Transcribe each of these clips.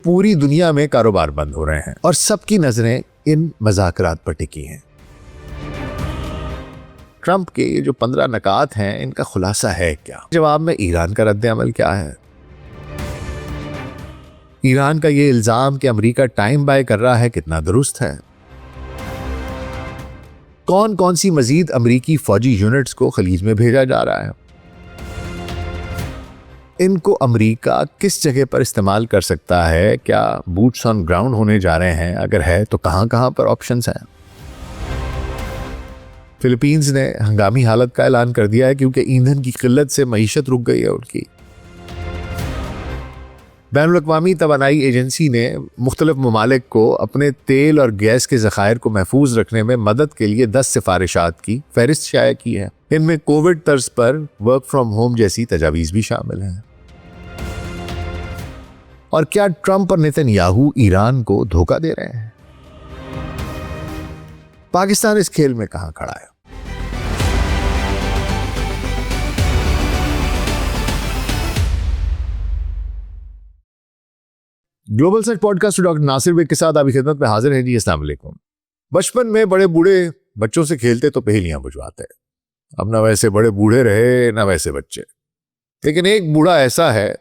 پوری دنیا میں کاروبار بند ہو رہے ہیں اور سب کی نظریں ان مذاکرات پر ٹکی ہیں۔ ٹرمپ کے یہ جو 15 نکات ہیں، ان کا خلاصہ ہے کیا؟ جواب میں ایران کا رد عمل کیا ہے؟ ایران کا یہ الزام کہ امریکہ ٹائم بائی کر رہا ہے کتنا درست ہے؟ کون کون سی مزید امریکی فوجی یونٹس کو خلیج میں بھیجا جا رہا ہے؟ ان کو امریکہ کس جگہ پر استعمال کر سکتا ہے؟ کیا بوٹس آن گراؤنڈ ہونے جا رہے ہیں؟ اگر ہے تو کہاں کہاں پر آپشنز ہیں؟ فلپینز نے ہنگامی حالت کا اعلان کر دیا ہے کیونکہ ایندھن کی قلت سے معیشت رک گئی ہے ان کی۔ بین الاقوامی توانائی ایجنسی نے مختلف ممالک کو اپنے تیل اور گیس کے ذخائر کو محفوظ رکھنے میں مدد کے لیے 10 سفارشات کی فہرست شائع کی ہے۔ ان میں کووڈ طرز پر ورک فرام ہوم جیسی تجاویز بھی شامل ہیں۔ اور کیا ٹرمپ اور نیتن یاہو ایران کو دھوکہ دے رہے ہیں؟ پاکستان اس کھیل میں کہاں کھڑا ہے؟ گلوبل سچ پوڈ کاسٹ ڈاکٹر ناصر بیگ کے ساتھ آپ کی خدمت میں حاضر ہیں جی۔ السلام علیکم۔ بچپن میں بڑے بوڑھے بچوں سے کھیلتے تو پہیلیاں بجھواتے، اب نہ ویسے بڑے بوڑھے رہے نہ ویسے بچے، لیکن ایک بوڑھا ایسا ہے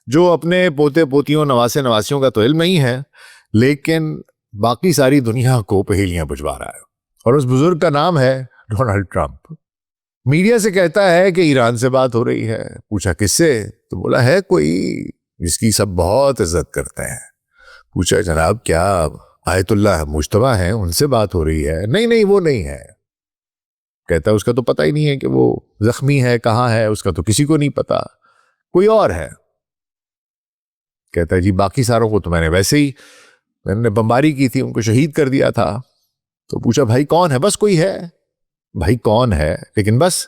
جو اپنے پوتے پوتیوں نواسے نواسیوں کا تو علم ہی ہے، لیکن باقی ساری دنیا کو پہیلیاں بجھوا رہا ہے، اور اس بزرگ کا نام ہے ڈونلڈ ٹرمپ۔ میڈیا سے کہتا ہے کہ ایران سے بات ہو رہی ہے، پوچھا کس سے تو بولا ہے کوئی جس کی سب بہت عزت کرتے ہیں۔ پوچھا جناب کیا آیت اللہ مجتبیٰ ہیں، ان سے بات ہو رہی ہے؟ نہیں وہ نہیں ہے۔ کہتا ہے اس کا تو پتہ ہی نہیں ہے کہ وہ زخمی ہے کہاں ہے، اس کا تو کسی کو نہیں پتا، کوئی اور ہے۔ کہتا ہے جی باقی ساروں کو تو میں نے بمباری کی تھی، ان کو شہید کر دیا تھا۔ تو پوچھا بھائی کون ہے؟ بس کوئی ہے بھائی، کون ہے؟ لیکن بس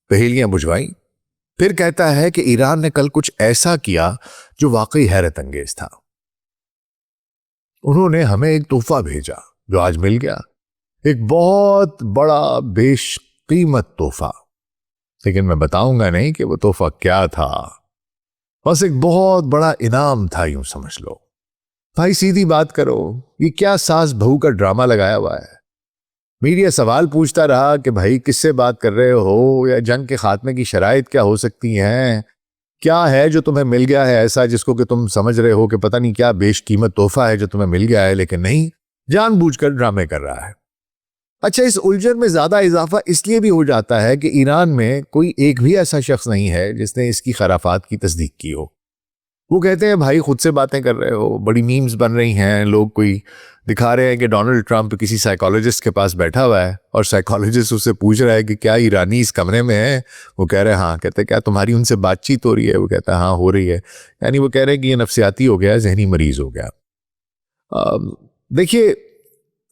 پہیلیاں بجھوائیں۔ پھر کہتا ہے کہ ایران نے کل کچھ ایسا کیا جو واقعی حیرت انگیز تھا، انہوں نے ہمیں ایک تحفہ بھیجا جو آج مل گیا، ایک بہت بڑا بیش قیمت تحفہ، لیکن میں بتاؤں گا نہیں کہ وہ تحفہ کیا تھا، بس ایک بہت بڑا انعام تھا، یوں سمجھ لو۔ بھائی سیدھی بات کرو، یہ کیا ساس بہو کا ڈرامہ لگایا ہوا ہے؟ میڈیا سوال پوچھتا رہا کہ بھائی کس سے بات کر رہے ہو، یا جنگ کے خاتمے کی شرائط کیا ہو سکتی ہیں؟ کیا ہے جو تمہیں مل گیا ہے ایسا جس کو کہ تم سمجھ رہے ہو کہ پتہ نہیں کیا بیش قیمت تحفہ ہے جو تمہیں مل گیا ہے، لیکن نہیں، جان بوجھ کر ڈرامے کر رہا ہے۔ اچھا، اس الجھن میں زیادہ اضافہ اس لیے بھی ہو جاتا ہے کہ ایران میں کوئی ایک بھی ایسا شخص نہیں ہے جس نے اس کی خرافات کی تصدیق کی ہو۔ وہ کہتے ہیں بھائی خود سے باتیں کر رہے ہو، بڑی میمز بن رہی ہیں، لوگ کوئی دکھا رہے ہیں کہ ڈونلڈ ٹرمپ کسی سائیکالوجسٹ کے پاس بیٹھا ہوا ہے اور سائیکالوجسٹ اس سے پوچھ رہا ہے کہ کیا ایرانی اس کمرے میں ہے؟ وہ کہہ رہے ہیں ہاں۔ کہتے ہیں کیا تمہاری ان سے بات چیت ہو رہی ہے؟ وہ کہتا ہے ہاں ہو رہی ہے۔ یعنی وہ کہہ رہے ہیں کہ یہ نفسیاتی ہو گیا، ذہنی مریض ہو گیا۔ دیکھیے،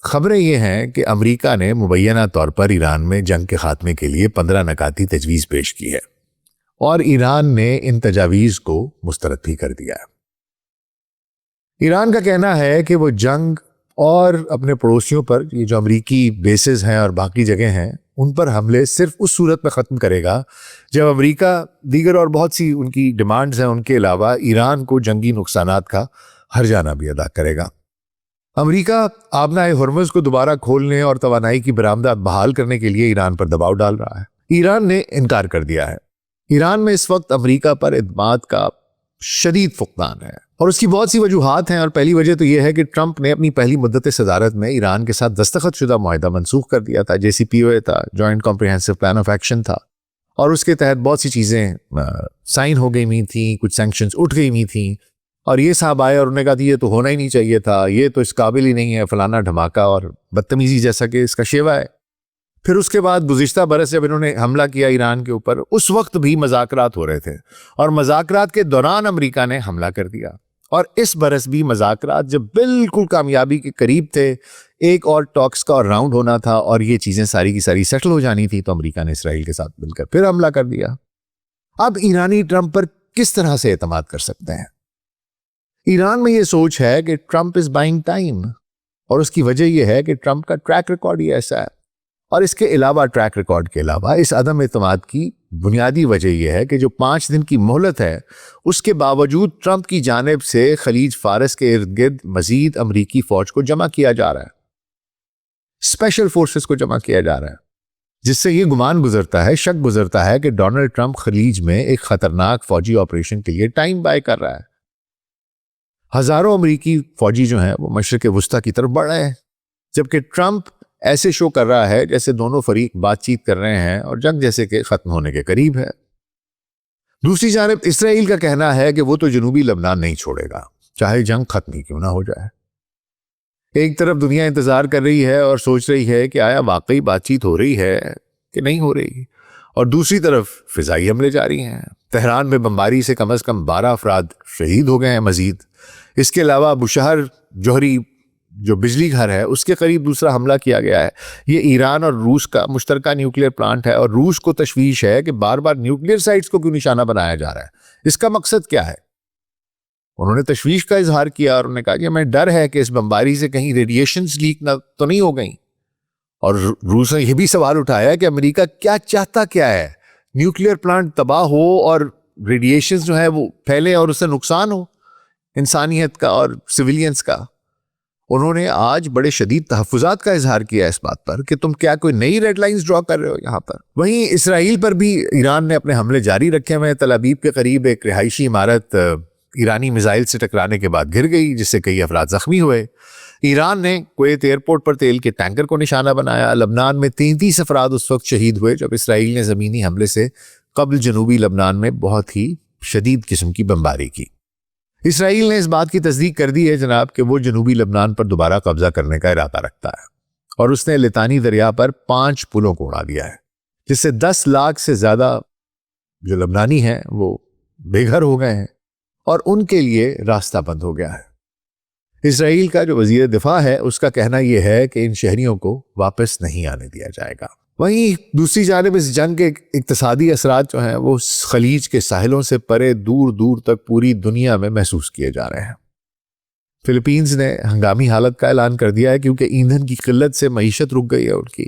خبریں یہ ہیں کہ امریکہ نے مبینہ طور پر ایران میں جنگ کے خاتمے کے لیے 15 نکاتی تجویز پیش کی ہے، اور ایران نے ان تجاویز کو مسترد بھی کر دیا ہے۔ ایران کا کہنا ہے کہ وہ جنگ اور اپنے پڑوسیوں پر یہ جو امریکی بیسز ہیں اور باقی جگہ ہیں ان پر حملے صرف اس صورت میں ختم کرے گا جب امریکہ دیگر اور بہت سی ان کی ڈیمانڈز ہیں ان کے علاوہ ایران کو جنگی نقصانات کا ہرجانہ بھی ادا کرے گا۔ امریکہ آبنائے ہرمز کو دوبارہ کھولنے اور توانائی کی برآمدات بحال کرنے کے لیے ایران پر دباؤ ڈال رہا ہے۔ ایران نے انکار کر دیا ہے۔ ایران میں اس وقت امریکہ پر اعتماد کا شدید فقدان ہے، اور اس کی بہت سی وجوہات ہیں، اور پہلی وجہ تو یہ ہے کہ ٹرمپ نے اپنی پہلی مدت صدارت میں ایران کے ساتھ دستخط شدہ معاہدہ منسوخ کر دیا تھا۔ JCPOA تھا، joint comprehensive plan of action تھا، اور اس کے تحت بہت سی چیزیں سائن ہو گئی ہوئی تھیں، کچھ سینکشنز اٹھ گئی ہوئی تھیں، اور یہ صاحب آئے اور انہوں نے کہا یہ تو ہونا ہی نہیں چاہیے تھا، یہ تو اس قابل ہی نہیں ہے، فلانا دھماکہ اور بدتمیزی جیسا کہ اس کا شیوا ہے۔ پھر اس کے بعد گزشتہ برس جب انہوں نے حملہ کیا ایران کے اوپر، اس وقت بھی مذاکرات ہو رہے تھے، اور مذاکرات کے دوران امریکہ نے حملہ کر دیا، اور اس برس بھی مذاکرات جب بالکل کامیابی کے قریب تھے، ایک اور ٹاکس کا اور راؤنڈ ہونا تھا اور یہ چیزیں ساری کی ساری سیٹل ہو جانی تھی، تو امریکہ نے اسرائیل کے ساتھ مل کر پھر حملہ کر دیا۔ اب ایرانی ٹرمپ پر کس طرح سے اعتماد کر سکتے ہیں؟ ایران میں یہ سوچ ہے کہ ٹرمپ از بائنگ ٹائم، اور اس کی وجہ یہ ہے کہ ٹرمپ کا ٹریک ریکارڈ ہی ایسا ہے، اور اس کے علاوہ ٹریک ریکارڈ کے علاوہ اس عدم اعتماد کی بنیادی وجہ یہ ہے کہ جو 5 دن کی مہلت ہے اس کے باوجود ٹرمپ کی جانب سے خلیج فارس کے ارد گرد مزید امریکی فوج کو جمع کیا جا رہا ہے، اسپیشل فورسز کو جمع کیا جا رہا ہے، جس سے یہ گمان گزرتا ہے، شک گزرتا ہے کہ ڈونلڈ ٹرمپ خلیج میں ایک خطرناک فوجی آپریشن کے لیے ٹائم بائی کر رہا ہے۔ ہزاروں امریکی فوجی جو ہیں وہ مشرق وسطی کی طرف بڑھ رہے ہیں، جبکہ ٹرمپ ایسے شو کر رہا ہے جیسے دونوں فریق بات چیت کر رہے ہیں اور جنگ جیسے کہ ختم ہونے کے قریب ہے۔ دوسری جانب اسرائیل کا کہنا ہے کہ وہ تو جنوبی لبنان نہیں چھوڑے گا چاہے جنگ ختم ہی کیوں نہ ہو جائے۔ ایک طرف دنیا انتظار کر رہی ہے اور سوچ رہی ہے کہ آیا واقعی بات چیت ہو رہی ہے کہ نہیں ہو رہی، اور دوسری طرف فضائی حملے جاری ہیں۔ تہران میں بمباری سے کم 12 افراد شہید ہو گئے ہیں مزید۔ اس کے علاوہ بشہر جوہری جو بجلی گھر ہے اس کے قریب دوسرا حملہ کیا گیا ہے۔ یہ ایران اور روس کا مشترکہ نیوکلیر پلانٹ ہے، اور روس کو تشویش ہے کہ بار بار نیوکلیر سائٹس کو کیوں نشانہ بنایا جا رہا ہے، اس کا مقصد کیا ہے۔ انہوں نے تشویش کا اظہار کیا اور انہوں نے کہا کہ ہمیں ڈر ہے کہ اس بمباری سے کہیں ریڈیشنز لیک نہ تو نہیں ہو گئیں، اور روس نے یہ بھی سوال اٹھایا کہ امریکہ کیا چاہتا کیا ہے، نیوکلیر پلانٹ تباہ ہو اور ریڈیشنز جو ہے وہ پھیلے اور اس سے نقصان ہو انسانیت کا اور سویلینز کا۔ انہوں نے آج بڑے شدید تحفظات کا اظہار کیا اس بات پر کہ تم کیا کوئی نئی ریڈ لائنز ڈرا کر رہے ہو یہاں پر۔ وہیں اسرائیل پر بھی ایران نے اپنے حملے جاری رکھے ہوئے ہیں۔ تل ابیب کے قریب ایک رہائشی عمارت ایرانی میزائل سے ٹکرانے کے بعد گر گئی، جس سے کئی افراد زخمی ہوئے۔ ایران نے کویت ایئرپورٹ پر تیل کے ٹینکر کو نشانہ بنایا۔ لبنان میں 33 افراد اس وقت شہید ہوئے جب اسرائیل نے زمینی حملے سے قبل جنوبی لبنان میں بہت ہی شدید قسم کی بمباری کی۔ اسرائیل نے اس بات کی تصدیق کر دی ہے جناب کہ وہ جنوبی لبنان پر دوبارہ قبضہ کرنے کا ارادہ رکھتا ہے، اور اس نے لتانی دریا پر 5 پلوں کو اڑا دیا ہے، جس سے 10 لاکھ سے زیادہ جو لبنانی ہیں وہ بے گھر ہو گئے ہیں اور ان کے لیے راستہ بند ہو گیا ہے۔ اسرائیل کا جو وزیر دفاع ہے اس کا کہنا یہ ہے کہ ان شہریوں کو واپس نہیں آنے دیا جائے گا۔ وہیں دوسری جانب اس جنگ کے اقتصادی اثرات جو ہیں وہ خلیج کے ساحلوں سے پرے دور دور تک پوری دنیا میں محسوس کیے جا رہے ہیں۔ فلپینز نے ہنگامی حالت کا اعلان کر دیا ہے کیونکہ ایندھن کی قلت سے معیشت رک گئی ہے ان کی۔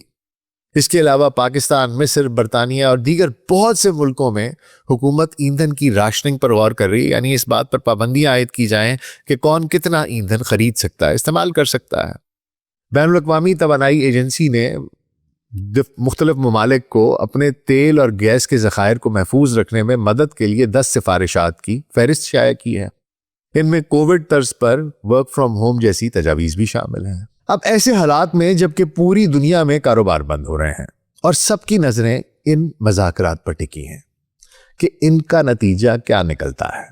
اس کے علاوہ پاکستان، مصر، برطانیہ اور دیگر بہت سے ملکوں میں حکومت ایندھن کی راشننگ پر غور کر رہی ہے، یعنی اس بات پر پابندیاں عائد کی جائیں کہ کون کتنا ایندھن خرید سکتا ہے، استعمال کر سکتا ہے۔ بین الاقوامی توانائی ایجنسی نے مختلف ممالک کو اپنے تیل اور گیس کے ذخائر کو محفوظ رکھنے میں مدد کے لیے 10 سفارشات کی فہرست شائع کی ہے۔ ان میں کووڈ طرز پر ورک فرام ہوم جیسی تجاویز بھی شامل ہیں۔ اب ایسے حالات میں جبکہ پوری دنیا میں کاروبار بند ہو رہے ہیں اور سب کی نظریں ان مذاکرات پر ٹکی ہیں کہ ان کا نتیجہ کیا نکلتا ہے،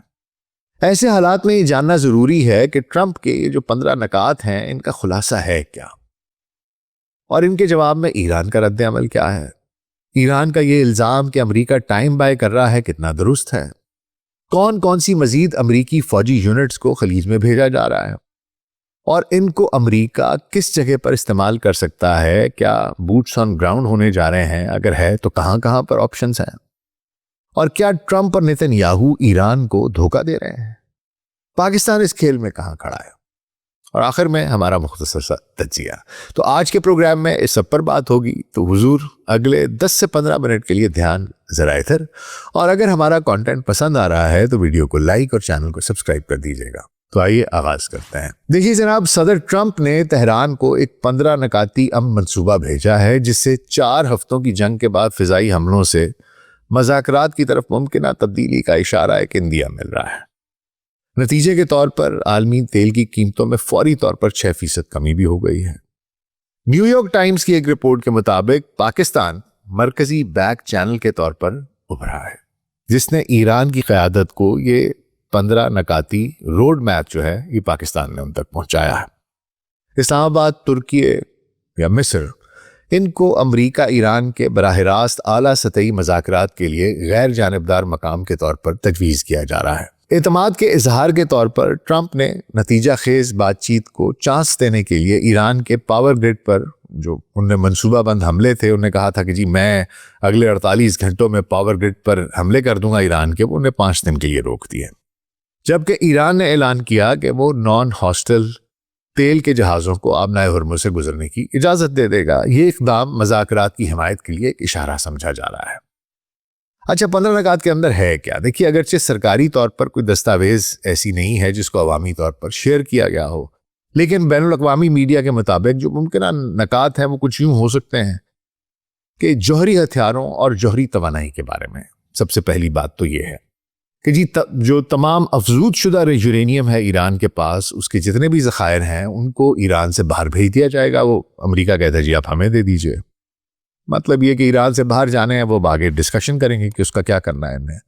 ایسے حالات میں یہ جاننا ضروری ہے کہ ٹرمپ کے یہ جو 15 نکات ہیں ان کا خلاصہ ہے کیا، اور ان کے جواب میں ایران کا رد عمل کیا ہے۔ ایران کا یہ الزام کہ امریکہ ٹائم بائی کر رہا ہے کتنا درست ہے، کون کون سی مزید امریکی فوجی یونٹس کو خلیج میں بھیجا جا رہا ہے، اور ان کو امریکہ کس جگہ پر استعمال کر سکتا ہے، کیا بوٹس آن گراؤنڈ ہونے جا رہے ہیں، اگر ہے تو کہاں کہاں پر آپشنز ہیں، اور کیا ٹرمپ اور نیتن یاہو ایران کو دھوکہ دے رہے ہیں، پاکستان اس کھیل میں کہاں کھڑا ہے، اور آخر میں ہمارا مختصر سا تجزیہ۔ تو آج کے پروگرام میں اس سب پر بات ہوگی، تو حضور اگلے 10 سے 15 منٹ کے لیے دھیان ذرا ادھر، اور اگر ہمارا کانٹینٹ پسند آ رہا ہے تو ویڈیو کو لائک اور چینل کو سبسکرائب کر دیجیے گا۔ تو آئیے آغاز کرتے ہیں۔ دیکھیے جناب، صدر ٹرمپ نے تہران کو ایک 15 نکاتی منصوبہ بھیجا ہے جس سے 4 ہفتوں کی جنگ کے بعد فضائی حملوں سے مذاکرات کی طرف ممکنہ تبدیلی کا اشارہ ایک اندیا مل رہا ہے۔ نتیجے کے طور پر عالمی تیل کی قیمتوں میں فوری طور پر 6% کمی بھی ہو گئی ہے۔ نیو یارک ٹائمز کی ایک رپورٹ کے مطابق پاکستان مرکزی بیک چینل کے طور پر ابھرا ہے، جس نے ایران کی قیادت کو یہ 15 نکاتی روڈ میپ جو ہے یہ پاکستان نے ان تک پہنچایا ہے۔ اسلام آباد، ترکی یا مصر، ان کو امریکہ ایران کے براہ راست اعلیٰ سطحی مذاکرات کے لیے غیر جانبدار مقام کے طور پر تجویز کیا جا رہا ہے۔ اعتماد کے اظہار کے طور پر ٹرمپ نے نتیجہ خیز بات چیت کو چانس دینے کے لیے ایران کے پاور گرڈ پر جو ان نے منصوبہ بند حملے تھے، انہوں نے کہا تھا کہ جی میں اگلے 48 گھنٹوں میں پاور گرڈ پر حملے کر دوں گا ایران کے، وہ انہیں 5 دن کے لیے روک دیے، جبکہ ایران نے اعلان کیا کہ وہ نان ہاسٹل تیل کے جہازوں کو آبنائے ہرمز سے گزرنے کی اجازت دے دے گا۔ یہ اقدام مذاکرات کی حمایت کے لیے ایک اشارہ سمجھا جا رہا ہے۔ اچھا 15 نکات کے اندر ہے کیا؟ دیکھیے اگرچہ سرکاری طور پر کوئی دستاویز ایسی نہیں ہے جس کو عوامی طور پر شیئر کیا گیا ہو، لیکن بین الاقوامی میڈیا کے مطابق جو ممکنہ نکات ہیں وہ کچھ یوں ہو سکتے ہیں کہ جوہری ہتھیاروں اور جوہری توانائی کے بارے میں سب سے پہلی بات تو یہ ہے کہ جی جو تمام افزود شدہ یورینیم ہے ایران کے پاس، اس کے جتنے بھی ذخائر ہیں ان کو ایران سے باہر بھیج دیا جائے گا۔ وہ امریکہ کہتا ہے جی آپ ہمیں دے دیجئے، مطلب یہ کہ ایران سے باہر جانے ہیں، وہ آگے ڈسکشن کریں گے کہ اس کا کیا کرنا ہے انہیں۔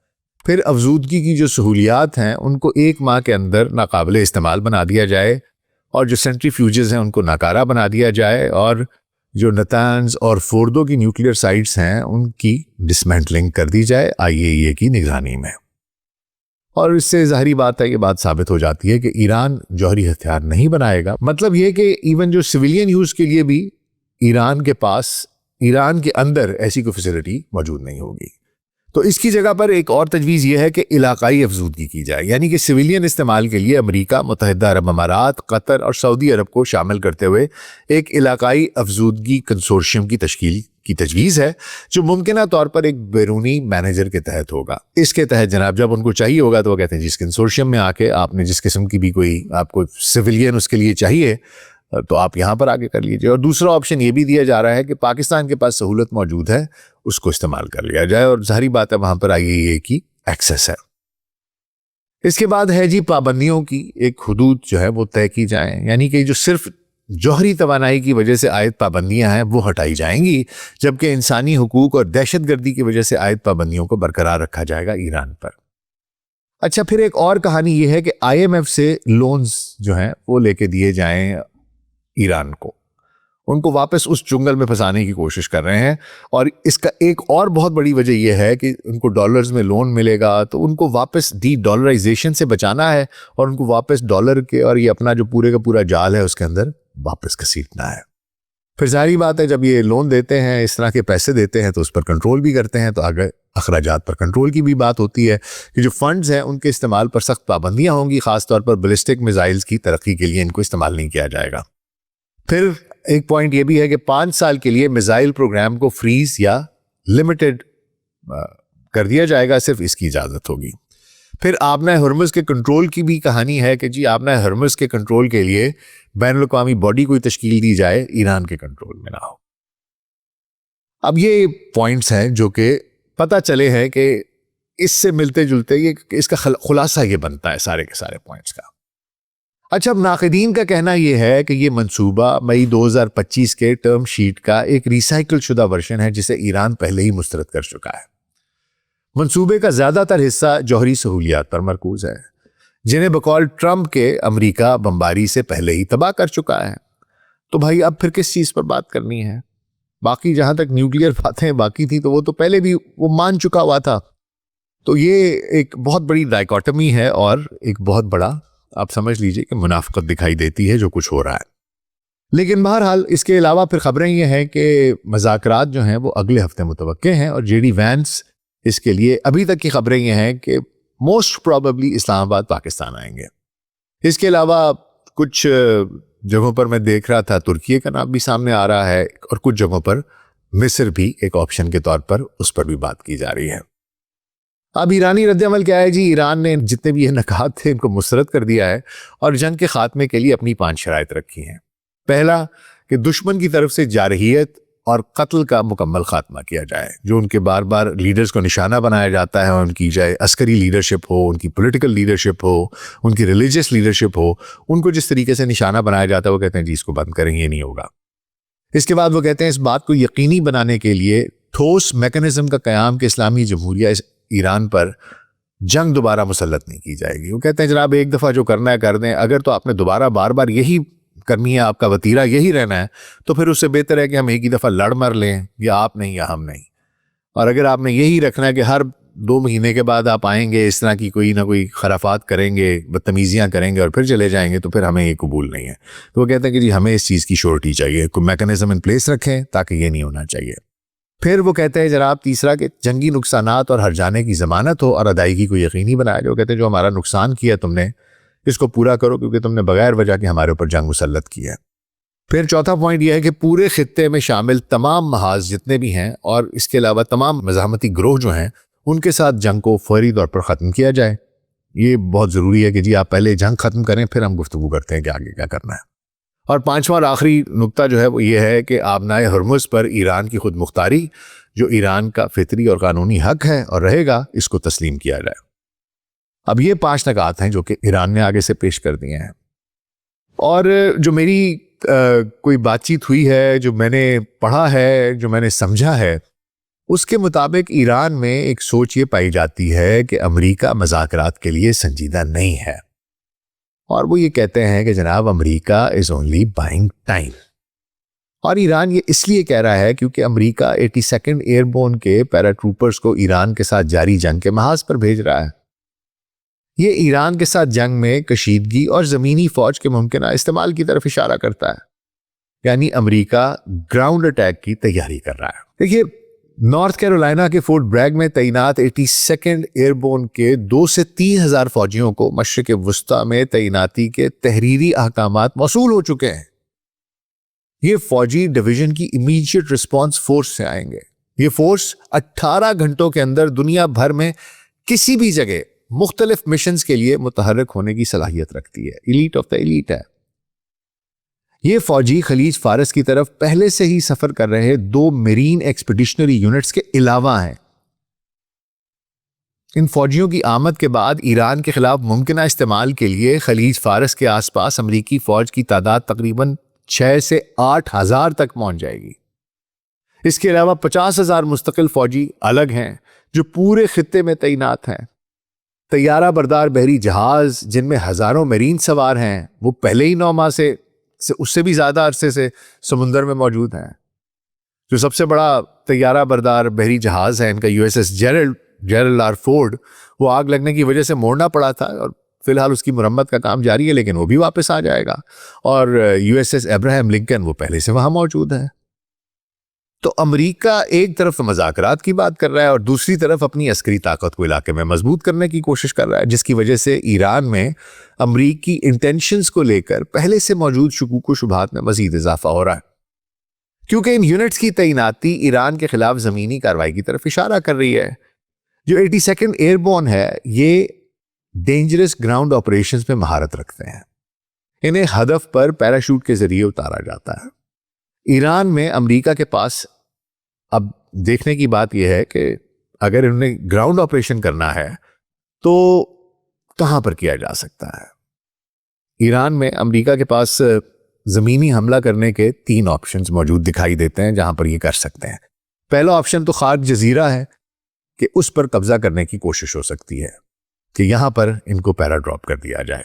پھر افزودگی کی جو سہولیات ہیں ان کو 1 ماہ کے اندر ناقابل استعمال بنا دیا جائے، اور جو سینٹریفیوجز ہیں ان کو ناکارہ بنا دیا جائے، اور جو نتانز اور فوردو کی نیوکلیئر سائٹس ہیں ان کی ڈسمینٹلنگ کر دی جائے IAEA کی نگرانی میں۔ اور اس سے ظاہری بات ہے، یہ بات ثابت ہو جاتی ہے کہ ایران جوہری ہتھیار نہیں بنائے گا۔ مطلب یہ کہ ایون جو سویلین یوز کے لیے بھی ایران کے پاس ایران کے اندر ایسی کوئی فیسلٹی موجود نہیں ہوگی۔ تو اس کی جگہ پر ایک اور تجویز یہ ہے کہ علاقائی افزودگی کی جائے، یعنی کہ سویلین استعمال کے لیے امریکہ، متحدہ عرب امارات، قطر اور سعودی عرب کو شامل کرتے ہوئے ایک علاقائی افزودگی کنسورشیم کی تشکیل کی تجویز ہے، جو ممکنہ طور پر ایک بیرونی مینیجر کے تحت ہوگا۔ اس کے تحت جناب جب ان کو چاہیے ہوگا تو وہ کہتے ہیں جس کنسورشیم میں آ کے آپ نے جس قسم کی بھی کوئی آپ کو سویلین اس کے لیے چاہیے تو آپ یہاں پر آگے کر لیجیے۔ اور دوسرا آپشن یہ بھی دیا جا رہا ہے کہ پاکستان کے پاس سہولت موجود ہے، اس کو استعمال کر لیا جائے، اور ظاہری بات ہے وہاں پر IAEA کی ایکسیس ہے۔ اس کے بعد ہے جی پابندیوں کی ایک حدود جو ہے وہ طے کی جائیں، یعنی کہ جو صرف جوہری توانائی کی وجہ سے عائد پابندیاں ہیں وہ ہٹائی جائیں گی، جبکہ انسانی حقوق اور دہشت گردی کی وجہ سے عائد پابندیوں کو برقرار رکھا جائے گا ایران پر۔ اچھا پھر ایک اور کہانی یہ ہے کہ IMF سے لونز جو ہیں وہ لے کے دیے جائیں ایران کو، ان کو واپس اس جنگل میں پھنسانے کی کوشش کر رہے ہیں۔ اور اس کا ایک اور بہت بڑی وجہ یہ ہے کہ ان کو ڈالرز میں لون ملے گا تو ان کو واپس ڈی ڈالرائزیشن سے بچانا ہے، اور ان کو واپس ڈالر کے اور یہ اپنا جو پورے کا پورا جال ہے اس کے اندر واپس گھسیٹنا ہے۔ پھر ظاہری بات ہے جب یہ لون دیتے ہیں، اس طرح کے پیسے دیتے ہیں تو اس پر کنٹرول بھی کرتے ہیں، تو آگے اخراجات پر کنٹرول کی بھی بات ہوتی ہے کہ جو فنڈز ہیں ان کے استعمال پر سخت پابندیاں ہوں گی، خاص طور پر بیلسٹک میزائلز کی ترقی کے لیے ان کو استعمال نہیں کیا جائے گا۔ پھر ایک پوائنٹ یہ بھی ہے کہ 5 سال کے لیے میزائل پروگرام کو فریز یا لمیٹڈ کر دیا جائے گا، صرف اس کی اجازت ہوگی۔ پھر آبنہ ہرمز کے کنٹرول کی بھی کہانی ہے کہ جی آبنہ ہرمز کے کنٹرول کے لیے بین الاقوامی باڈی کوئی تشکیل دی جائے، ایران کے کنٹرول میں نہ ہو۔ اب یہ پوائنٹس ہیں جو کہ پتہ چلے ہیں کہ اس سے ملتے جلتے اس کا خلاصہ یہ بنتا ہے سارے کے سارے پوائنٹس کا۔ اچھا اب ناقدین کا کہنا یہ ہے کہ یہ منصوبہ مئی 2025 کے ٹرم شیٹ کا ایک ریسائیکل شدہ ورژن ہے جسے ایران پہلے ہی مسترد کر چکا ہے۔ منصوبے کا زیادہ تر حصہ جوہری سہولیات پر مرکوز ہے، جنہیں بقول ٹرمپ کے امریکہ بمباری سے پہلے ہی تباہ کر چکا ہے۔ تو بھائی اب پھر کس چیز پر بات کرنی ہے؟ باقی جہاں تک نیوکلیئر باتیں باقی تھی تو وہ تو پہلے بھی وہ مان چکا ہوا تھا۔ تو یہ ایک بہت بڑی ڈائیکاٹمی ہے اور ایک بہت بڑا آپ سمجھ لیجئے کہ منافقت دکھائی دیتی ہے جو کچھ ہو رہا ہے۔ لیکن بہرحال اس کے علاوہ پھر خبریں یہ ہیں کہ مذاکرات جو ہیں وہ اگلے ہفتے متوقع ہیں، اور JD وینس اس کے لیے ابھی تک کی خبریں یہ ہیں کہ موسٹ پروبیبلی اسلام آباد پاکستان آئیں گے۔ اس کے علاوہ کچھ جگہوں پر میں دیکھ رہا تھا ترکیے کا نام بھی سامنے آ رہا ہے، اور کچھ جگہوں پر مصر بھی ایک آپشن کے طور پر اس پر بھی بات کی جا رہی ہے۔ اب ایرانی رد عمل کیا ہے جی؟ ایران نے جتنے بھی یہ نکات تھے ان کو مسترد کر دیا ہے اور جنگ کے خاتمے کے لیے اپنی 5 شرائط رکھی ہیں۔ پہلا کہ دشمن کی طرف سے جارحیت اور قتل کا مکمل خاتمہ کیا جائے، جو ان کے بار بار لیڈرز کو نشانہ بنایا جاتا ہے، ان کی چاہے عسکری لیڈرشپ ہو، ان کی پولیٹیکل لیڈرشپ ہو، ان کی ریلیجیس لیڈرشپ ہو، ان کو جس طریقے سے نشانہ بنایا جاتا ہے وہ کہتے ہیں جی اس کو بند کریں، یہ نہیں ہوگا۔ اس کے بعد وہ کہتے ہیں اس بات کو یقینی بنانے کے لیے ٹھوس میکنزم کا قیام کہ اسلامی جمہوریہ ایران پر جنگ دوبارہ مسلط نہیں کی جائے گی۔ وہ کہتے ہیں جناب ایک دفعہ جو کرنا ہے کر دیں، اگر تو آپ نے دوبارہ بار بار یہی کرنی ہے، آپ کا وتیرہ یہی رہنا ہے، تو پھر اس سے بہتر ہے کہ ہم ایک ہی دفعہ لڑ مر لیں، یا آپ نہیں یا ہم نہیں۔ اور اگر آپ نے یہی رکھنا ہے کہ ہر 2 مہینے کے بعد آپ آئیں گے، اس طرح کی کوئی نہ کوئی خرافات کریں گے، بدتمیزیاں کریں گے اور پھر چلے جائیں گے، تو پھر ہمیں یہ قبول نہیں ہے۔ تو وہ کہتے ہیں کہ جی ہمیں اس چیز کی شورٹی چاہیے، کوئی میکنزم ان پلیس رکھیں تاکہ یہ نہیں ہونا چاہیے۔ پھر وہ کہتے ہیں جناب تیسرا کہ جنگی نقصانات اور ہرجانے کی ضمانت ہو اور ادائیگی کو یقینی بنایا جائے۔ وہ کہتے ہیں جو ہمارا نقصان کیا تم نے اس کو پورا کرو، کیونکہ تم نے بغیر وجہ کے ہمارے اوپر جنگ مسلط کی ہے۔ پھر چوتھا پوائنٹ یہ ہے کہ پورے خطے میں شامل تمام محاذ جتنے بھی ہیں اور اس کے علاوہ تمام مزاحمتی گروہ جو ہیں ان کے ساتھ جنگ کو فوری طور پر ختم کیا جائے. یہ بہت ضروری ہے کہ جی آپ پہلے جنگ ختم کریں پھر ہم گفتگو کرتے ہیں کہ آگے کیا کرنا ہے. اور پانچواں اور آخری نقطہ جو ہے وہ یہ ہے کہ آبنائے ہرمز پر ایران کی خود مختاری جو ایران کا فطری اور قانونی حق ہے اور رہے گا اس کو تسلیم کیا جائے. اب یہ 5 نکات ہیں جو کہ ایران نے آگے سے پیش کر دیے ہیں. اور جو میری کوئی بات چیت ہوئی ہے, جو میں نے پڑھا ہے, جو میں نے سمجھا ہے, اس کے مطابق ایران میں ایک سوچ یہ پائی جاتی ہے کہ امریکہ مذاکرات کے لیے سنجیدہ نہیں ہے, اور وہ یہ کہتے ہیں کہ جناب امریکہ از اونلی بائنگ ٹائم. اور ایران یہ اس لیے کہہ رہا ہے کیونکہ امریکہ 82nd ایئر بون کے پیرا ٹروپرز کو ایران کے ساتھ جاری جنگ کے محاذ پر بھیج رہا ہے. یہ ایران کے ساتھ جنگ میں کشیدگی اور زمینی فوج کے ممکنہ استعمال کی طرف اشارہ کرتا ہے, یعنی امریکہ گراؤنڈ اٹیک کی تیاری کر رہا ہے. دیکھیے, نارتھ کیرولائنا کے فورٹ بریگ میں تعینات 82nd ایئر بون کے 2 سے 3 ہزار فوجیوں کو مشرق وسطی میں تعیناتی کے تحریری احکامات موصول ہو چکے ہیں. یہ فوجی ڈویژن کی امیڈیٹ رسپانس فورس سے آئیں گے. یہ فورس 18 گھنٹوں کے اندر دنیا بھر میں کسی بھی جگہ مختلف مشنز کے لیے متحرک ہونے کی صلاحیت رکھتی ہے. ایلیٹ آف دا ایلیٹ ہے. یہ فوجی خلیج فارس کی طرف پہلے سے ہی سفر کر رہے 2 میرین ایکسپیڈیشنری یونٹس کے علاوہ ہیں. ان فوجیوں کی آمد کے بعد ایران کے خلاف ممکنہ استعمال کے لیے خلیج فارس کے آس پاس امریکی فوج کی تعداد تقریباً 6 سے 8 ہزار تک پہنچ جائے گی. اس کے علاوہ 50,000 مستقل فوجی الگ ہیں جو پورے خطے میں تعینات ہیں. طیارہ بردار بحری جہاز جن میں ہزاروں میرین سوار ہیں وہ پہلے ہی 9 ماہ سے اس سے بھی زیادہ عرصے سے سمندر میں موجود ہیں. جو سب سے بڑا طیارہ بردار بحری جہاز ہے ان کا USS جیرلڈ آر فورڈ, وہ آگ لگنے کی وجہ سے موڑنا پڑا تھا اور فی الحال اس کی مرمت کا کام جاری ہے, لیکن وہ بھی واپس آ جائے گا. اور USS ابراہیم لنکن وہ پہلے سے وہاں موجود ہے. تو امریکہ ایک طرف مذاکرات کی بات کر رہا ہے اور دوسری طرف اپنی عسکری طاقت کو علاقے میں مضبوط کرنے کی کوشش کر رہا ہے, جس کی وجہ سے ایران میں امریکی انٹینشنز کو لے کر پہلے سے موجود شکوک و شبہات میں مزید اضافہ ہو رہا ہے. کیونکہ ان یونٹس کی تعیناتی ایران کے خلاف زمینی کارروائی کی طرف اشارہ کر رہی ہے. جو 82nd ایئر بون ہے یہ ڈینجرس گراؤنڈ آپریشنز میں مہارت رکھتے ہیں. انہیں ہدف پر پیراشوٹ کے ذریعے اتارا جاتا ہے. ایران میں امریکہ کے پاس اب دیکھنے کی بات یہ ہے کہ اگر انہیں گراؤنڈ آپریشن کرنا ہے تو کہاں پر کیا جا سکتا ہے. ایران میں امریکہ کے پاس زمینی حملہ کرنے کے 3 آپشنز موجود دکھائی دیتے ہیں جہاں پر یہ کر سکتے ہیں. پہلا آپشن تو خاک جزیرہ ہے کہ اس پر قبضہ کرنے کی کوشش ہو سکتی ہے کہ یہاں پر ان کو پیرا ڈراپ کر دیا جائے.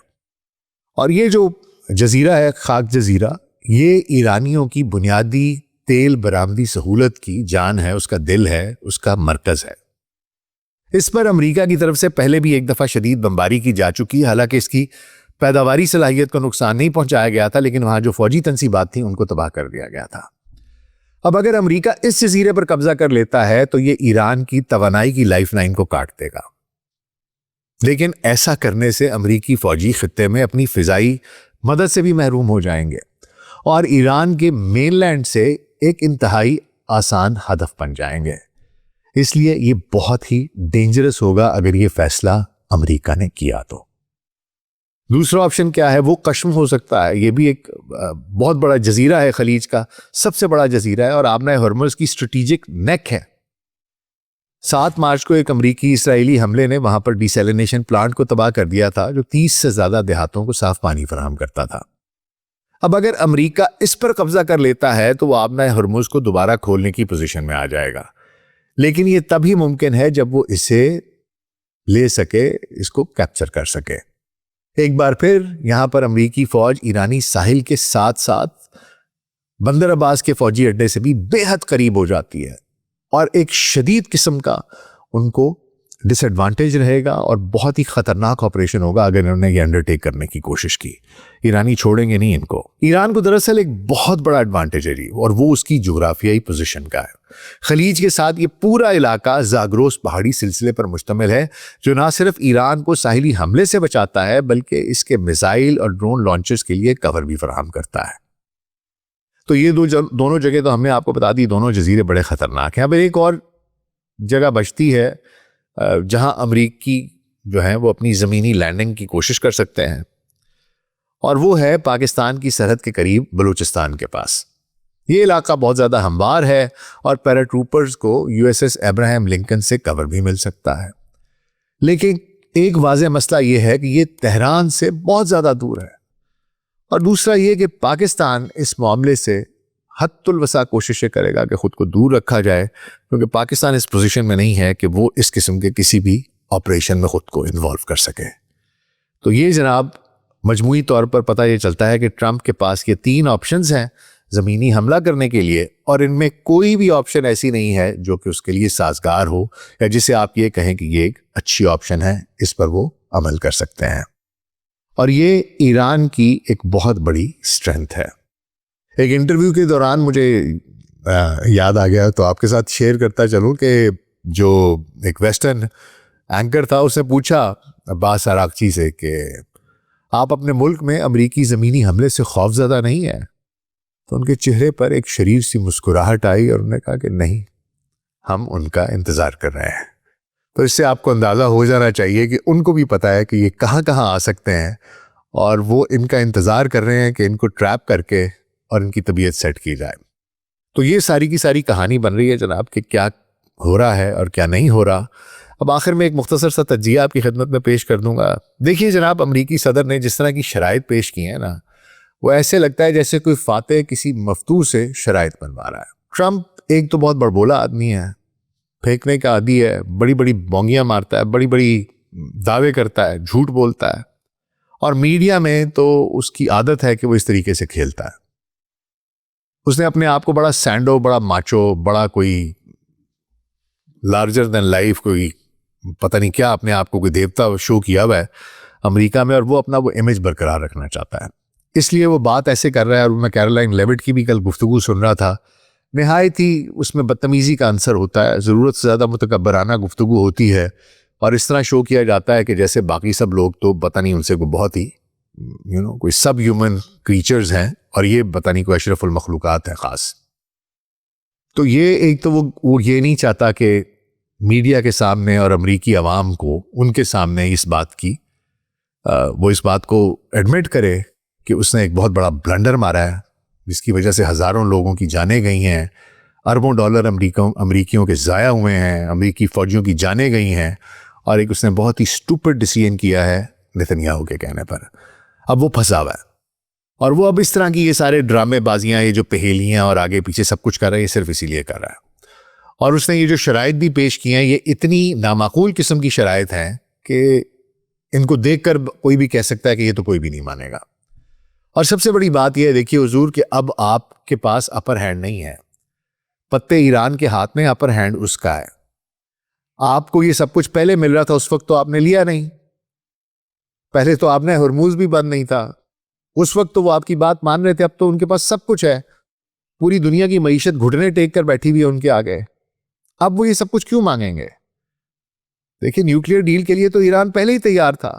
اور یہ جو جزیرہ ہے خاک جزیرہ, یہ ایرانیوں کی بنیادی تیل برآمدی سہولت کی جان ہے, اس کا دل ہے, اس کا مرکز ہے. اس پر امریکہ کی طرف سے پہلے بھی ایک دفعہ شدید بمباری کی جا چکی ہے. حالانکہ اس کی پیداواری صلاحیت کو نقصان نہیں پہنچایا گیا تھا, لیکن وہاں جو فوجی تنصیبات تھیں ان کو تباہ کر دیا گیا تھا. اب اگر امریکہ اس جزیرے پر قبضہ کر لیتا ہے تو یہ ایران کی توانائی کی لائف لائن کو کاٹ دے گا. لیکن ایسا کرنے سے امریکی فوجی خطے میں اپنی فضائی مدد سے بھی محروم ہو جائیں گے اور ایران کے مین لینڈ سے ایک انتہائی آسان ہدف بن جائیں گے. اس لیے یہ بہت ہی ڈینجرس ہوگا اگر یہ فیصلہ امریکہ نے کیا تو. دوسرا آپشن کیا ہے, وہ کشم ہو سکتا ہے. یہ بھی ایک بہت بڑا جزیرہ ہے, خلیج کا سب سے بڑا جزیرہ ہے اور آبنائے ہرمز کی اسٹریٹجک نیک ہے. 7 مارچ کو ایک امریکی اسرائیلی حملے نے وہاں پر ڈیسیلینیشن پلانٹ کو تباہ کر دیا تھا جو 30 سے زیادہ دیہاتوں کو صاف پانی فراہم کرتا تھا. اب اگر امریکہ اس پر قبضہ کر لیتا ہے تو وہ آبنائے ہرمز کو دوبارہ کھولنے کی پوزیشن میں آ جائے گا. لیکن یہ تبھی ممکن ہے جب وہ اسے لے سکے, اس کو کیپچر کر سکے. ایک بار پھر یہاں پر امریکی فوج ایرانی ساحل کے ساتھ ساتھ بندر عباس کے فوجی اڈے سے بھی بے حد قریب ہو جاتی ہے اور ایک شدید قسم کا ان کو ڈس ایڈوانٹیج رہے گا اور بہت ہی خطرناک آپریشن ہوگا اگر انہوں نے یہ انڈرٹیک کرنے کی کوشش کی. ایرانی چھوڑیں گے نہیں ان کو. ایران کو دراصل ایک بہت بڑا ایڈوانٹیج ہے اور وہ اس کی جغرافیائی پوزیشن کا ہے. خلیج کے ساتھ یہ پورا علاقہ زاگروس پہاڑی سلسلے پر مشتمل ہے جو نہ صرف ایران کو ساحلی حملے سے بچاتا ہے بلکہ اس کے میزائل اور ڈرون لانچرز کے لیے کور بھی فراہم کرتا ہے. تو یہ دونوں جگہ تو ہم نے آپ کو بتا دی, دونوں جزیرے بڑے خطرناک ہیں. اب ایک اور جگہ بچتی ہے جہاں امریکی جو ہیں وہ اپنی زمینی لینڈنگ کی کوشش کر سکتے ہیں، اور وہ ہے پاکستان کی سرحد کے قریب بلوچستان کے پاس۔ یہ علاقہ بہت زیادہ ہموار ہے اور پیراٹروپرز کو USS ابراہیم لنکن سے کور بھی مل سکتا ہے، لیکن ایک واضح مسئلہ یہ ہے کہ یہ تہران سے بہت زیادہ دور ہے، اور دوسرا یہ کہ پاکستان اس معاملے سے حد الوسع کوششیں کرے گا کہ خود کو دور رکھا جائے، کیونکہ پاکستان اس پوزیشن میں نہیں ہے کہ وہ اس قسم کے کسی بھی آپریشن میں خود کو انوالو کر سکے۔ تو یہ جناب مجموعی طور پر پتہ یہ چلتا ہے کہ ٹرمپ کے پاس یہ 3 آپشنز ہیں زمینی حملہ کرنے کے لیے، اور ان میں کوئی بھی آپشن ایسی نہیں ہے جو کہ اس کے لیے سازگار ہو یا جسے آپ یہ کہیں کہ یہ ایک اچھی آپشن ہے، اس پر وہ عمل کر سکتے ہیں۔ اور یہ ایران کی ایک بہت بڑی اسٹرینتھ ہے۔ ایک انٹرویو کے دوران مجھے یاد آ گیا تو آپ کے ساتھ شیئر کرتا چلوں کہ جو ایک ویسٹرن اینکر تھا، اس نے پوچھا عباس عراقچی سے کہ آپ اپنے ملک میں امریکی زمینی حملے سے خوف زدہ نہیں ہیں؟ تو ان کے چہرے پر ایک شریر سی مسکراہٹ آئی اور انہوں نے کہا کہ نہیں، ہم ان کا انتظار کر رہے ہیں۔ تو اس سے آپ کو اندازہ ہو جانا چاہیے کہ ان کو بھی پتہ ہے کہ یہ کہاں کہاں آ سکتے ہیں، اور وہ ان کا انتظار کر رہے ہیں کہ ان کو ٹریپ کر کے اور ان کی طبیعت سیٹ کی جائے۔ تو یہ ساری کی ساری کہانی بن رہی ہے جناب کہ کیا ہو رہا ہے اور کیا نہیں ہو رہا۔ اب آخر میں ایک مختصر سا تجزیہ آپ کی خدمت میں پیش کر دوں گا۔ دیکھیے جناب، امریکی صدر نے جس طرح کی شرائط پیش کی ہیں نا، وہ ایسے لگتا ہے جیسے کوئی فاتح کسی مفتوح سے شرائط بنوا رہا ہے۔ ٹرمپ ایک تو بہت بڑبولا آدمی ہے، پھینکنے کا عادی ہے، بڑی بڑی بونگیاں مارتا ہے، بڑی بڑی دعوے کرتا ہے، جھوٹ بولتا ہے، اور میڈیا میں تو اس کی عادت ہے کہ وہ اس طریقے سے کھیلتا ہے۔ اس نے اپنے آپ کو بڑا سینڈو، بڑا ماچو، بڑا کوئی لارجر دین لائف، کوئی پتہ نہیں کیا اپنے آپ کو کوئی دیوتا شو کیا ہوا ہے امریکہ میں، اور وہ اپنا وہ امیج برقرار رکھنا چاہتا ہے، اس لیے وہ بات ایسے کر رہا ہے۔ اور میں کیرولائن لیوٹ کی بھی کل گفتگو سن رہا تھا، نہایت ہی اس میں بدتمیزی کا عنصر ہوتا ہے، ضرورت سے زیادہ متکبرانہ گفتگو ہوتی ہے، اور اس طرح شو کیا جاتا ہے کہ جیسے باقی سب لوگ تو پتہ نہیں ان سے کوئی بہت ہی کوئی سب ہیومن کریچرز ہیں، اور یہ پتہ نہیں کوئی اشرف المخلوقات ہے خاص۔ تو یہ ایک تو وہ یہ نہیں چاہتا کہ میڈیا کے سامنے اور امریکی عوام کو ان کے سامنے وہ اس بات کو ایڈمٹ کرے کہ اس نے ایک بہت بڑا بلنڈر مارا ہے، جس کی وجہ سے ہزاروں لوگوں کی جانیں گئی ہیں، اربوں ڈالر امریکیوں کے ضائع ہوئے ہیں، امریکی فوجیوں کی جانیں گئی ہیں، اور ایک اس نے بہت ہی اسٹوپڈ ڈیسیژن کیا ہے نتنیاہو کے کہنے پر۔ اب وہ پھنسا ہوا ہے، اور وہ اب اس طرح کی یہ سارے ڈرامے بازیاں، یہ جو پہیلیاں اور آگے پیچھے سب کچھ کر رہا ہے، یہ صرف اسی لیے کر رہا ہے۔ اور اس نے یہ جو شرائط بھی پیش کی ہیں، یہ اتنی نامعقول قسم کی شرائط ہیں کہ ان کو دیکھ کر کوئی بھی کہہ سکتا ہے کہ یہ تو کوئی بھی نہیں مانے گا۔ اور سب سے بڑی بات یہ ہے، دیکھیے حضور، کہ اب آپ کے پاس اپر ہینڈ نہیں ہے، پتے ایران کے ہاتھ میں، اپر ہینڈ اس کا ہے۔ آپ کو یہ سب کچھ پہلے مل رہا تھا، اس وقت تو آپ نے لیا نہیں۔ پہلے تو آپ نے ہرموز بھی بند نہیں تھا، اس وقت تو وہ آپ کی بات مان رہے تھے۔ اب تو ان کے پاس سب کچھ ہے، پوری دنیا کی معیشت گھٹنے ٹیک کر بیٹھی ہوئی ہے ان کے آگے، اب وہ یہ سب کچھ کیوں مانگیں گے؟ دیکھیں، نیوکلیر ڈیل کے لیے تو ایران پہلے ہی تیار تھا۔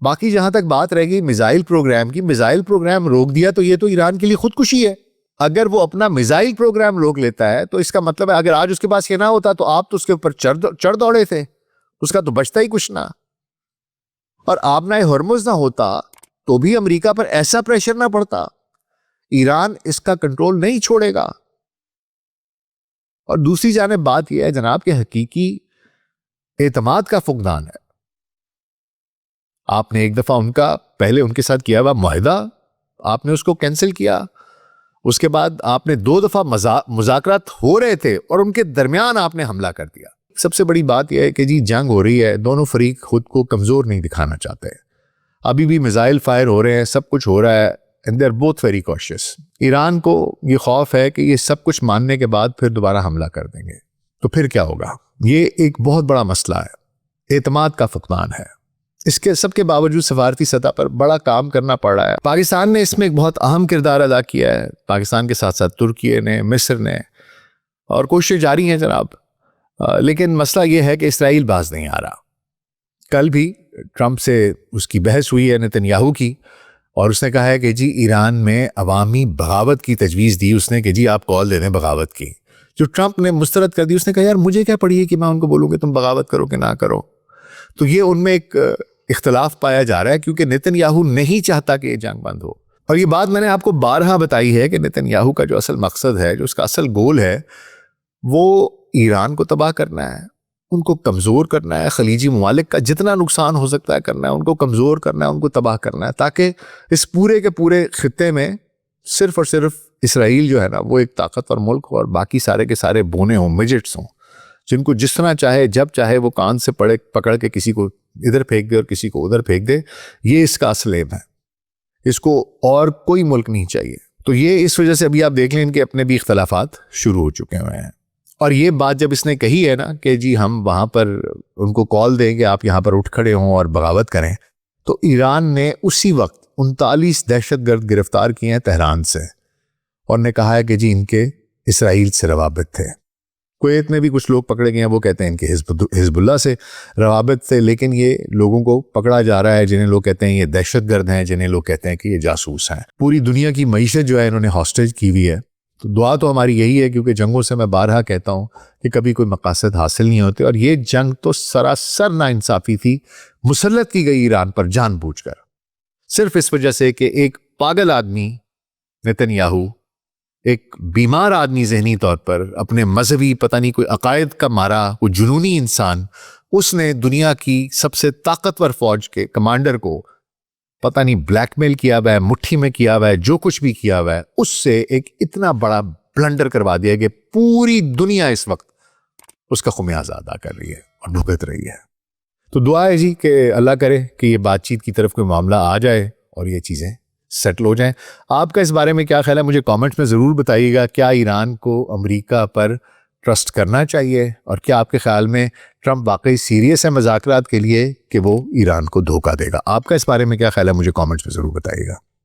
باقی جہاں تک بات رہ گئی میزائل پروگرام کی، میزائل پروگرام روک دیا تو یہ تو ایران کے لیے خودکشی ہے۔ اگر وہ اپنا میزائل پروگرام روک لیتا ہے تو اس کا مطلب ہے اگر آج اس کے پاس یہ نہ ہوتا تو آپ تو اس کے اوپر چڑھ دوڑے تھے، اس کا تو بچتا ہی کچھ نہ۔ اور آبنائے ہرمز نہ ہوتا تو بھی امریکہ پر ایسا پریشر نہ پڑتا، ایران اس کا کنٹرول نہیں چھوڑے گا۔ اور دوسری جانب بات یہ ہے جناب کہ حقیقی اعتماد کا فقدان ہے۔ آپ نے ایک دفعہ پہلے ان کے ساتھ کیا ہوا معاہدہ آپ نے اس کو کینسل کیا، اس کے بعد آپ نے 2 دفعہ مذاکرات ہو رہے تھے اور ان کے درمیان آپ نے حملہ کر دیا۔ سب سے بڑی بات یہ ہے کہ جی جنگ ہو رہی ہے، دونوں فریق خود کو کمزور نہیں دکھانا چاہتے، ابھی بھی میزائل فائر ہو رہے ہیں، سب کچھ ہو رہا ہے، and they're both very cautious۔ Iran کو یہ خوف ہے کہ یہ سب کچھ ماننے کے بعد پھر دوبارہ حملہ کر دیں گے تو پھر کیا ہوگا۔ یہ ایک بہت بڑا مسئلہ ہے، اعتماد کا فقدان ہے۔ اس کے سب کے باوجود سفارتی سطح پر بڑا کام کرنا پڑ رہا ہے۔ پاکستان نے اس میں ایک بہت اہم کردار ادا کیا ہے، پاکستان کے ساتھ ساتھ ترکی نے، مصر نے، اور کوششیں جاری ہیں جناب۔ لیکن مسئلہ یہ ہے کہ اسرائیل باز نہیں آ رہا۔ کل بھی ٹرمپ سے اس کی بحث ہوئی ہے نتنیاہو کی، اور اس نے کہا ہے کہ جی ایران میں عوامی بغاوت کی تجویز دی اس نے کہ جی آپ کال دے دیں بغاوت کی۔ جو ٹرمپ نے مسترد کر دی. اس نے کہا یار مجھے کیا پڑی ہے کہ میں ان کو بولوں کہ تم بغاوت کرو کہ نہ کرو. تو یہ ان میں ایک اختلاف پایا جا رہا ہے کیونکہ نتن یاہو نہیں چاہتا کہ یہ جنگ بند ہو. اور یہ بات میں نے آپ کو بارہا بتائی ہے کہ نتن یاہو کا جو اصل مقصد ہے, جو اس کا اصل گول ہے, وہ ایران کو تباہ کرنا ہے, ان کو کمزور کرنا ہے, خلیجی ممالک کا جتنا نقصان ہو سکتا ہے کرنا ہے, ان کو کمزور کرنا ہے, ان کو تباہ کرنا ہے, تاکہ اس پورے کے پورے خطے میں صرف اور صرف اسرائیل جو ہے نا وہ ایک طاقتور ملک ہو اور باقی سارے کے سارے بونے ہوں, مجٹس ہوں, جن کو جس طرح چاہے جب چاہے وہ کان سے پکڑ کے کسی کو ادھر پھینک دے اور کسی کو ادھر پھینک دے. یہ اس کا اصل ایم ہے, اس کو اور کوئی ملک نہیں چاہیے. تو یہ اس وجہ سے ابھی آپ دیکھ لیں ان کے اپنے بھی اختلافات شروع ہو چکے ہوئے ہیں. اور یہ بات جب اس نے کہی ہے نا کہ جی ہم وہاں پر ان کو کال دیں کہ آپ یہاں پر اٹھ کھڑے ہوں اور بغاوت کریں, تو ایران نے اسی وقت 39 دہشت گرد گرفتار کیے ہیں تہران سے, اور نے کہا ہے کہ جی ان کے اسرائیل سے روابط تھے. کویت میں بھی کچھ لوگ پکڑے گئے ہیں, وہ کہتے ہیں ان کے حزب اللہ سے روابط تھے, لیکن یہ لوگوں کو پکڑا جا رہا ہے جنہیں لوگ کہتے ہیں یہ دہشت گرد ہیں, جنہیں لوگ کہتے ہیں کہ یہ جاسوس ہیں. پوری دنیا کی معیشت جو ہے انہوں نے ہاسٹیج کی ہوئی ہے. تو دعا تو ہماری یہی ہے, کیونکہ جنگوں سے میں بارہا کہتا ہوں کہ کبھی کوئی مقاصد حاصل نہیں ہوتے, اور یہ جنگ تو سراسر ناانصافی تھی, مسلط کی گئی ایران پر جان بوجھ کر, صرف اس وجہ سے کہ ایک پاگل آدمی نتن یاہو, ایک بیمار آدمی ذہنی طور پر, اپنے مذہبی پتہ نہیں کوئی عقائد کا مارا وہ جنونی انسان, اس نے دنیا کی سب سے طاقتور فوج کے کمانڈر کو پتہ نہیں بلیک میل کیا ہوا ہے, مٹھی میں کیا ہوا ہے, جو کچھ بھی کیا ہوا ہے, اس سے ایک اتنا بڑا بلنڈر کروا دیا کہ پوری دنیا اس وقت اس کا خمیازہ ادا کر رہی ہے اور بھگت رہی ہے. تو دعا ہے جی کہ اللہ کرے کہ یہ بات چیت کی طرف کوئی معاملہ آ جائے اور یہ چیزیں سیٹل ہو جائیں. آپ کا اس بارے میں کیا خیال ہے, مجھے کامنٹس میں ضرور بتائیے گا. کیا ایران کو امریکہ پر ٹرسٹ کرنا چاہیے, اور کیا آپ کے خیال میں ٹرمپ واقعی سیریس ہے مذاکرات کے لیے کہ وہ ایران کو دھوکہ دے گا؟ آپ کا اس بارے میں کیا خیال ہے, مجھے کامنٹس میں ضرور بتائیے گا.